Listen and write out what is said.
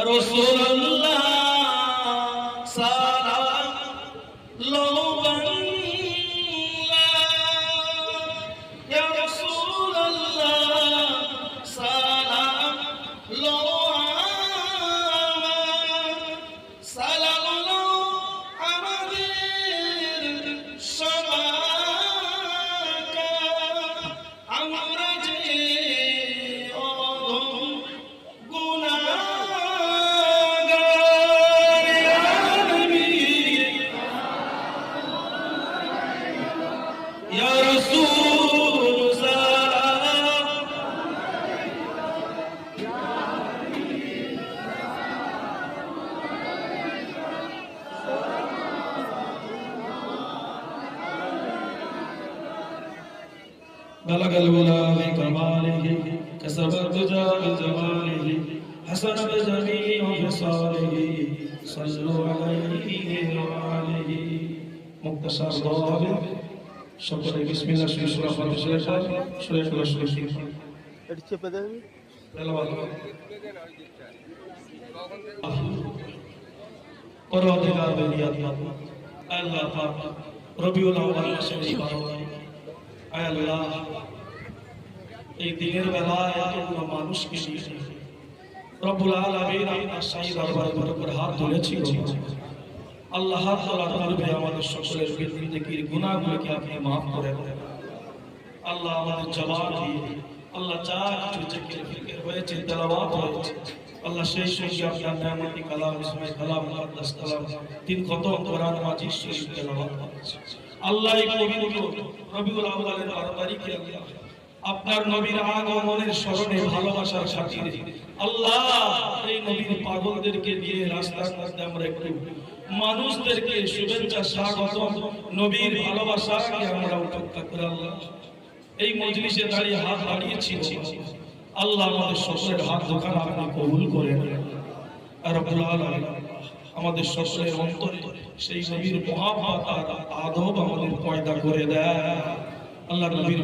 রাসূলুল্লাহ সালাম লো বাংলা ইয়া রাসূলুল্লাহ সালাম লো সালাম লো আমাদের সবাইকে আমরা যে يا رسول سلام بلغ الولا بكماله كسب الدجى بجماله حسن بجميع خصاله صلوا عليه وآله مختصر ضابط সকলে বিসমিল্লাহ সূরা ফাতিহার পর সূরা ইখলাস শরীফ এটি চেপে দেন তেলাওয়াত পরওয়ারদিগার বেলিয়াত আল্লাহ পাক রবিউল আউয়াল মাসের এই 12 আয় আল্লাহ এই দিনের বেলায় এতগুলো মানুষকে নিয়ে রব্বুল আলামিন আপনার শাহী দরবারের উপর হাত তুলেছি আল্লাহ তাআলা দরবারে আমাদের সকলের জিন্দেগীর গুনাহগুলোকে আপনি maaf করে দেন আল্লাহ আমাদের জবান দিয়ে আল্লাহ যা কিছু জিকির ফিকির হয়েছে তেলাওয়াত হয়েছে আল্লাহ সেই সঙ্গে আপনার নিয়ামতি কালাম ইসমে কালাম মুকদ্দাস কালাম তিন খতম কোরআন মাজিদ শরীফ তেলাওয়াত হয়েছে আল্লাহ এই পবিত্র রবিউল আউয়ালের 12 তারিখে আপনার নবীর আগমনের স্মরণে ভালোবাসার খাতিরে আল্লাহ এই নবীর পাগলদেরকে দিয়ে রাস্তার মধ্যে আমরা একটু মানুষদেরকে শুভেচ্ছা স্বাগত নবীর ভালোবাসাকে আমরা উপেক্ষা করে আল্লাহ এই মজলিসে দাঁড়িয়ে হাত বাড়িয়েছি আল্লাহ আমাদের সকলের হাত দোকান আপনি কবুল করেন আর রব্বুল আলামিন আমাদের সকলের অন্তরে সেই নবীর মহব্বত আর আদব আমাদের পয়দা করে দেয় আল্লাহ নবীর